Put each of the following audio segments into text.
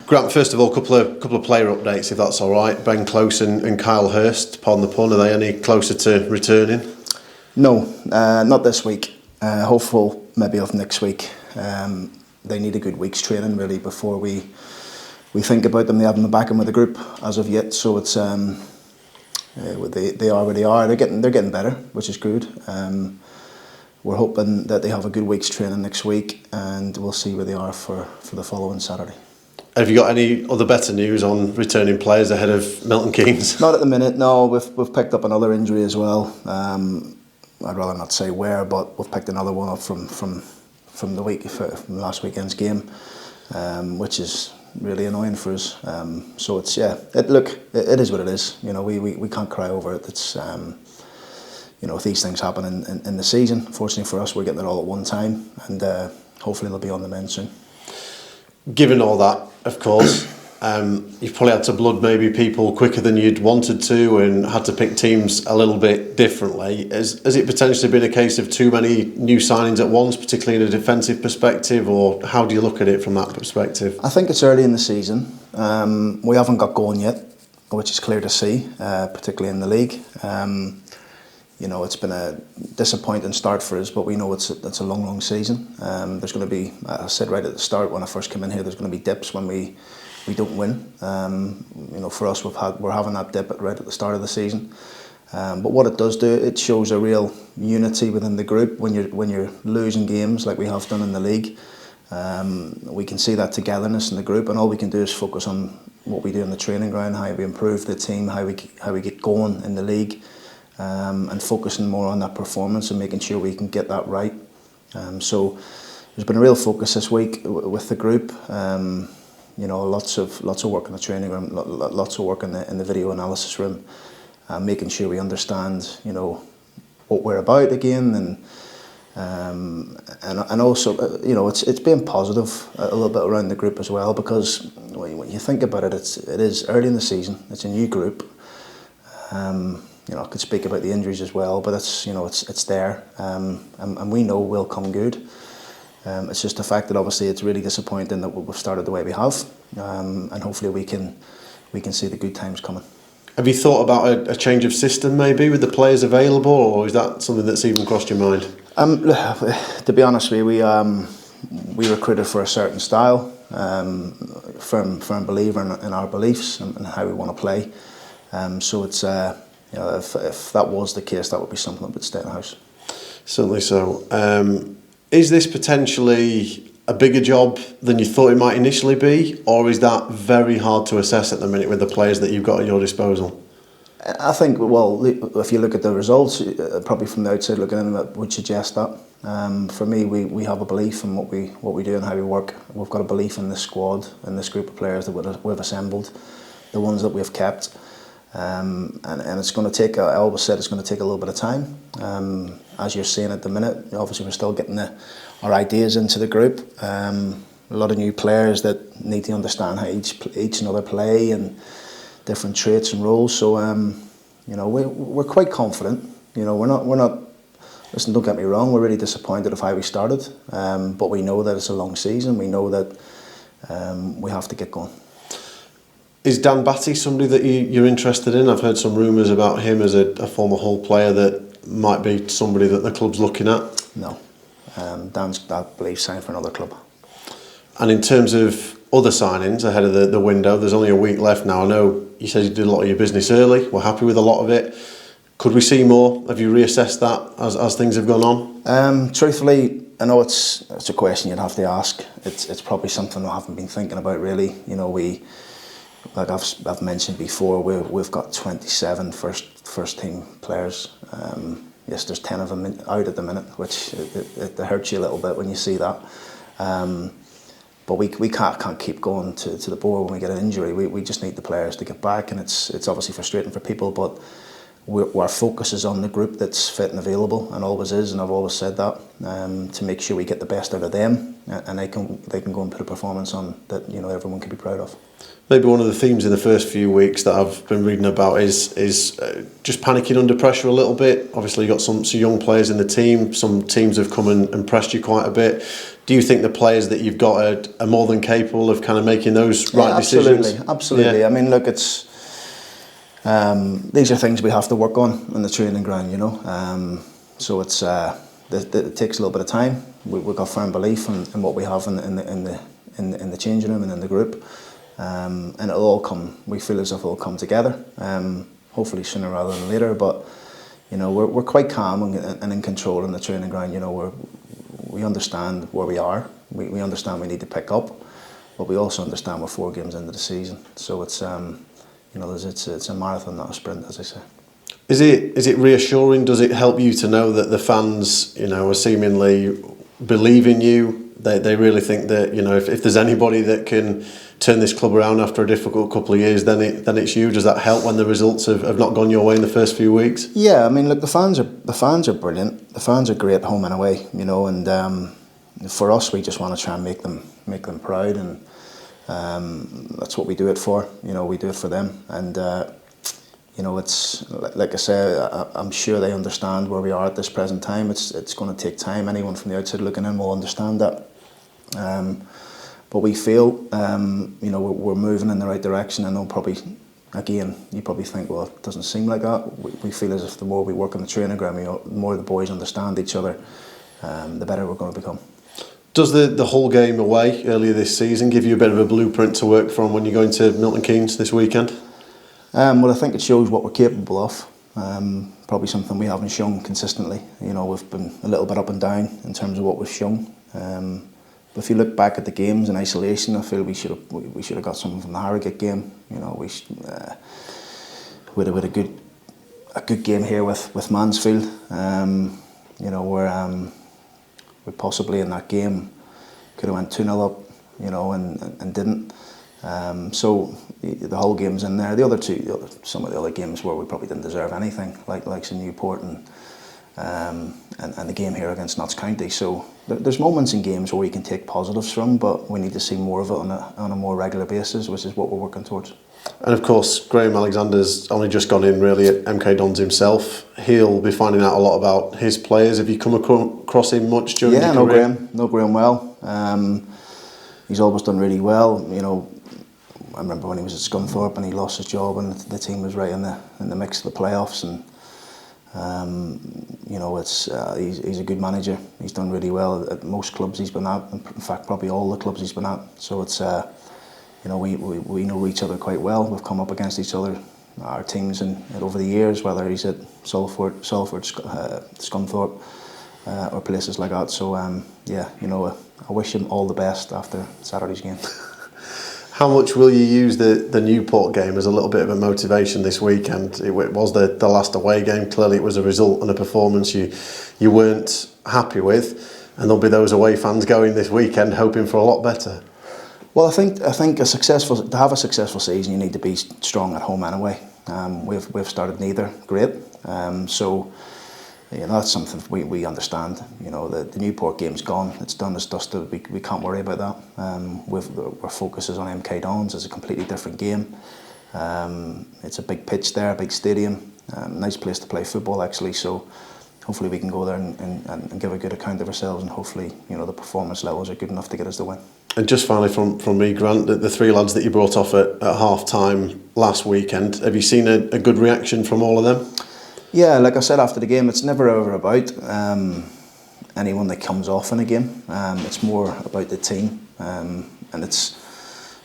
Grant, first of all, couple of player updates, if that's all right. Ben Close and Kyle Hurst, pardon the pun, are they any closer to returning? No, not this week. Hopeful maybe of next week. They need a good week's training really before we think about them. They haven't been back in with the group as of yet, so it's they are where they are. They're getting better, which is good. We're hoping that they have a good week's training next week, and we'll see where they are for the following Saturday. Have you got any other better news on returning players ahead of Milton Keynes? Not at the minute, no. We've picked up another injury as well. I'd rather not say where, but we've picked another one up from last weekend's game, which is really annoying for us. So it's it is what it is. You know, we can't cry over it. It's you know, if these things happen in the season, fortunately for us, we're getting it all at one time, and hopefully they'll be on the mend soon. Given all that, of course, you've probably had to blood maybe people quicker than you'd wanted to, and had to pick teams a little bit differently. Has it potentially been a case of too many new signings at once, particularly in a defensive perspective, or how do you look at it from that perspective? I think it's early in the season. We haven't got going yet, which is clear to see, particularly in the league. You know, it's been a disappointing start for us, but we know it's a long season. There's going to be, I said right at the start when I first came in here, there's going to be dips when we don't win. You know, for us, we're having that dip right at the start of the season. But what it does do, it shows a real unity within the group when you're losing games like we have done in the league. We can see that togetherness in the group, and all we can do is focus on what we do in the training ground, how we improve the team, how we get going in the league. And focusing more on that performance and making sure we can get that right. So there's been a real focus this week with the group. You know, lots of work in the training room, lots of work in the video analysis room, making sure we understand, you know, what we're about again, and also, you know, it's been positive a little bit around the group as well, because when you think about it, it is early in the season. It's a new group. You know, I could speak about the injuries as well, but it's there, and we know we'll come good. It's just the fact that obviously it's really disappointing that we've started the way we have, and hopefully we can see the good times coming. Have you thought about a change of system maybe with the players available, or is that something that's even crossed your mind? To be honest with you, we recruited for a certain style, firm believer in our beliefs and how we want to play. So it's. You know, if that was the case, that would be something that would stay in the house. Certainly so. Is this potentially a bigger job than you thought it might initially be, or is that very hard to assess at the minute with the players that you've got at your disposal? I think, well, if you look at the results, probably from the outside looking in, that would suggest that. For me, we have a belief in what we do and how we work. We've got a belief in this squad and this group of players that we've assembled, the ones that we've kept. And it's going to take, I always said it's going to take a little bit of time. As you're seeing at the minute, obviously we're still getting our ideas into the group. A lot of new players that need to understand how each and other play and different traits and roles. So you know, we're quite confident. You know, we're not. Listen, don't get me wrong. We're really disappointed of how we started, but we know that it's a long season. We know that we have to get going. Is Dan Batty somebody that you're interested in? I've heard some rumours about him as a former Hull player that might be somebody that the club's looking at. No, Dan's, I believe, signed for another club. And in terms of other signings ahead of the window, there's only a week left now. I know you said you did a lot of your business early. We're happy with a lot of it. Could we see more? Have you reassessed that as things have gone on? Truthfully, I know it's a question you'd have to ask. It's probably something I haven't been thinking about really. You know, like I've mentioned before, we've got 27 first team players. Yes, there's 10 of them out at the minute, which it hurts you a little bit when you see that. But we can't keep going to the board when we get an injury. We just need the players to get back, and it's obviously frustrating for people, but our focus is on the group that's fit and available, and always is, and I've always said that, to make sure we get the best out of them, and they can go and put a performance on that, you know, everyone can be proud of. Maybe one of the themes in the first few weeks that I've been reading about is just panicking under pressure a little bit. Obviously, you've got some young players in the team. Some teams have come and pressed you quite a bit. do you think the players that you've got are more than capable of kind of making those right decisions? Absolutely. I mean, look, it's these are things we have to work on in the training ground, you know. So it takes a little bit of time. We've got firm belief in what we have in the changing room and in the group, and it'll all come. We feel as if it'll come together. Hopefully sooner rather than later. But you know, we're quite calm and in control in the training ground. You know, we understand where we are. We understand we need to pick up, but we also understand we're 4 games into the season. So it's you know, it's a marathon, not a sprint, as I say. Is it reassuring? Does it help you to know that the fans, you know, are seemingly believe in you? They really think that, you know, if there's anybody that can turn this club around after a difficult couple of years, then it's you. Does that help when the results have not gone your way in the first few weeks? Yeah, I mean, look, the fans are brilliant. The fans are great home and away, you know, and for us, we just want to try and make them proud, and that's what we do it for. You know, we do it for them, and you know, it's like I say, I'm sure they understand where we are at this present time. It's going to take time. Anyone from the outside looking in will understand that. But we feel, you know, we're moving in the right direction. I know probably, again, you probably think, well, it doesn't seem like that. We feel as if the more we work on the training ground, you know, the more the boys understand each other, the better we're going to become. Does the whole game away earlier this season give you a bit of a blueprint to work from when you're going to Milton Keynes this weekend? Well, I think it shows what we're capable of. Probably something we haven't shown consistently. You know, we've been a little bit up and down in terms of what we've shown. But if you look back at the games in isolation, I feel we should have got something from the Harrogate game. You know, we had a good game here with Mansfield. You know, we possibly in that game could have went 2-0 up, you know, and didn't. So the whole game's in there. Some of the other games where we probably didn't deserve anything, like in Newport and the game here against Notts County. So there's moments in games where we can take positives from, but we need to see more of it on a more regular basis, which is what we're working towards. And of course, Graham Alexander's only just gone in really at MK Dons himself. He'll be finding out a lot about his players. Have you come across him much during your career? Yeah, know Graham well. He's always done really well. You know, I remember when he was at Scunthorpe and he lost his job and the team was right in the mix of the playoffs, and you know, he's a good manager. He's done really well at most clubs he's been at. In fact, probably all the clubs he's been at. So it's you know, we know each other quite well. We've come up against each other, our teams, and over the years, whether he's at Salford, Scunthorpe, or places like that. So yeah, you know, I wish him all the best after Saturday's game. How much will you use the Newport game as a little bit of a motivation this weekend? It was the last away game. Clearly it was a result and a performance you weren't happy with, and there'll be those away fans going this weekend hoping for a lot better. Well, I think to have a successful season, you need to be strong at home anyway. We've started neither great, so you know, that's something we understand. You know, the Newport game's gone. It's done, it's dusted. We can't worry about that. Our focus is on MK Dons. It's a completely different game. It's a big pitch there, a big stadium, nice place to play football actually. So hopefully we can go there and give a good account of ourselves, and hopefully, you know, the performance levels are good enough to get us the win. And just finally from me, Grant, the 3 lads that you brought off at half time last weekend, have you seen a good reaction from all of them? Yeah, like I said after the game, it's never ever about anyone that comes off in a game. It's more about the team, and it's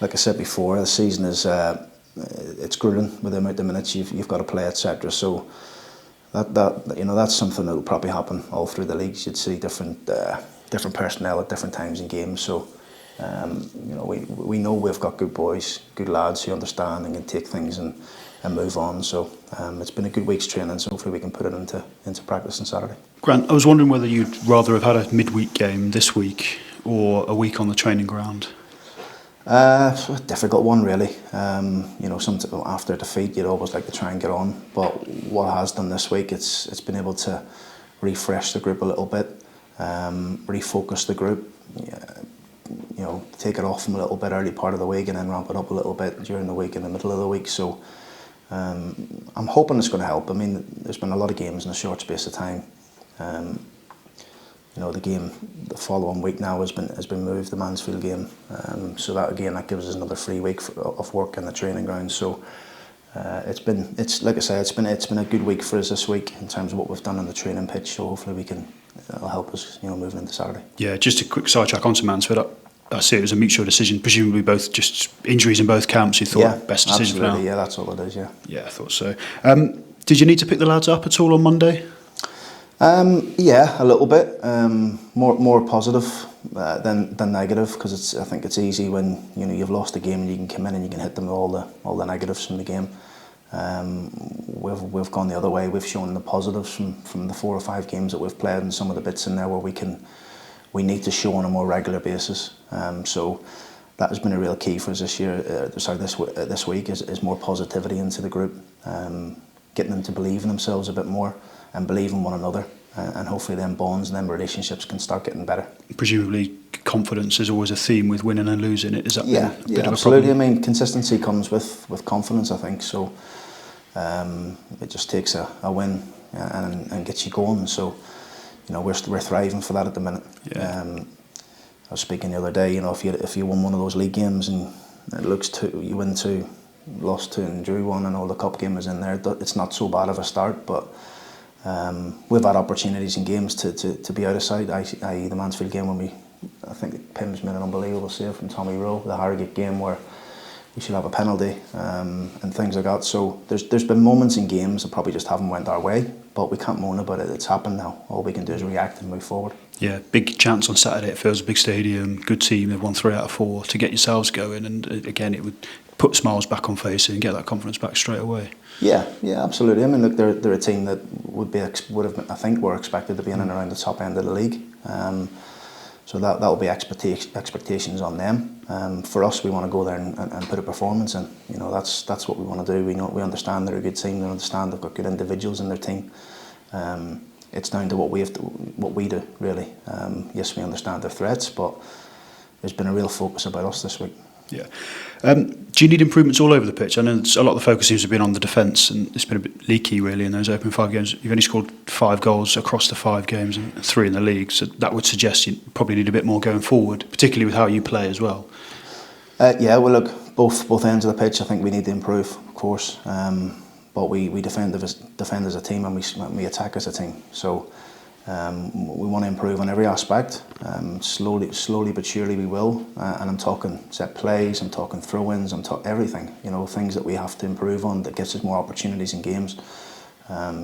like I said before, the season is it's grueling with the amount of minutes you've got to play, etc. So that you know, that's something that will probably happen all through the leagues. You'd see different personnel at different times in games. So you know, we know we've got good boys, good lads who understand and can take things and move on. So it's been a good week's training, so hopefully we can put it into practice on Saturday. Grant, I was wondering whether you'd rather have had a midweek game this week or a week on the training ground. It's a difficult one really. You know, after a defeat you'd always like to try and get on, but what it has done this week, it's been able to refresh the group a little bit, refocus the group, you know, take it off from a little bit early part of the week and then ramp it up a little bit during the week and the middle of the week. So I'm hoping it's going to help. I mean, there's been a lot of games in a short space of time. the game the following week now has been moved, the Mansfield game. So that gives us another free week of work in the training ground. So it's like I say, it's been a good week for us this week in terms of what we've done on the training pitch. So hopefully it'll help us, moving into Saturday. Yeah, just a quick sidetrack onto Mansfield. I see it was a mutual decision, presumably both just injuries in both camps. You thought best decision absolutely, for now. Yeah, that's all it is. Yeah, I thought so. Did you need to pick the lads up at all on Monday? Yeah, a little bit. More positive than negative, because I think it's easy when you've lost a game and you can come in and you can hit them with all the negatives from the game. We've gone the other way. We've shown the positives from the 4 or 5 games that we've played, and some of the bits in there where we need to show on a more regular basis. So that has been a real key for us this week is more positivity into the group, getting them to believe in themselves a bit more and believe in one another, and hopefully them bonds and them relationships can start getting better. Presumably confidence is always a theme with winning and losing. Is that been a bit of a absolutely. problem? I mean, consistency comes with confidence, I think. So it just takes a win and gets you going. So we're thriving for that at the minute. Yeah. I was speaking the other day. If you won one of those league games and it looks you win 2, lost 2 and drew 1, and all the cup game is in there, it's not so bad of a start. But we've had opportunities in games to be out of sight, i.e. the Mansfield game when I think Pim's made an unbelievable save from Tommy Rowe, the Harrogate game where we should have a penalty, and things like that. So there's been moments in games that probably just haven't went our way, but we can't moan about it. It's happened now. All we can do is react and move forward. Yeah, big chance on Saturday. It feels a big stadium, good team. They've won 3 out of 4 to get yourselves going, and again it would put smiles back on faces and get that confidence back straight away. Yeah, absolutely. I mean, look, they're a team that would have, I think, were expected to be in and around the top end of the league. So that will be expectations on them. For us, we want to go there and put a performance in. That's what we want to do. We understand they're a good team. We understand they've got good individuals in their team. It's down to what we do really. Yes, we understand their threats, but there's been a real focus about us this week. Yeah. Do you need improvements all over the pitch? I know a lot of the focus seems to have been on the defence, and it's been a bit leaky really in those opening 5 games. You've only scored 5 goals across the 5 games and 3 in the league, so that would suggest you probably need a bit more going forward, particularly with how you play as well. Yeah, well, look, both ends of the pitch I think we need to improve, of course, but we defend as a team, and we attack as a team. So we want to improve on every aspect. Slowly but surely we will. And I'm talking set plays, I'm talking throw-ins, I'm talking everything. Things that we have to improve on that gives us more opportunities in games.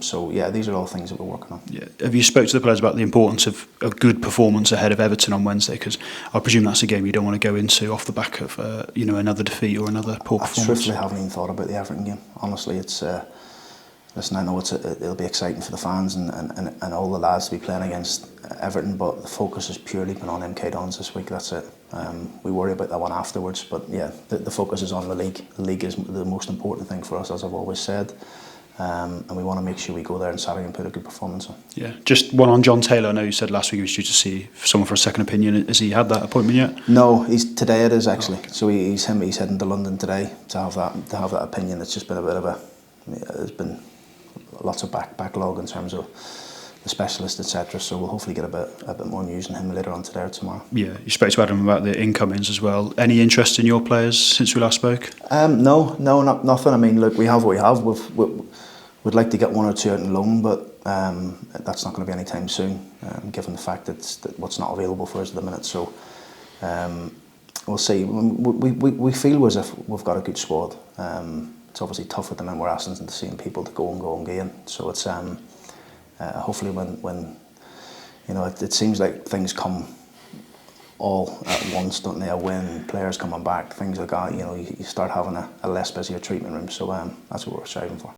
So yeah, these are all things that we're working on. Yeah. Have you spoke to the players about the importance of a good performance ahead of Everton on Wednesday? Because I presume that's a game you don't want to go into off the back of another defeat or another poor performance. I truthfully haven't even thought about the Everton game. Honestly, it's. Listen, I know it'll be exciting for the fans and all the lads to be playing against Everton, but the focus has purely been on MK Dons this week. That's it. We worry about that one afterwards, but yeah, the focus is on the league. The league is the most important thing for us, as I've always said, and we want to make sure we go there on Saturday and put a good performance on. Yeah, just one on John Taylor. I know you said last week he was due to see someone for a second opinion. Has he had that appointment yet? No, today it is actually. Oh, okay. So he's heading to London today to have that opinion. It's just been a bit of a. There's been lots of backlog in terms of the specialist, etc. So we'll hopefully get a bit more news on him later on today or tomorrow. Yeah, you spoke to Adam about the incomings as well. Any interest in your players since we last spoke? No, nothing. I mean, look, we have what we have. We'd like to get 1 or 2 out on loan, but that's not going to be anytime soon, given the fact that what's not available for us at the minute. So we'll see. We feel as if we've got a good squad. It's obviously tough at the minute. We're asking and seeing people to go and gain. So it's hopefully when it seems like things come all at once, don't they? A win, players coming back, things like that. You start having a less busier treatment room. So that's what we're striving for.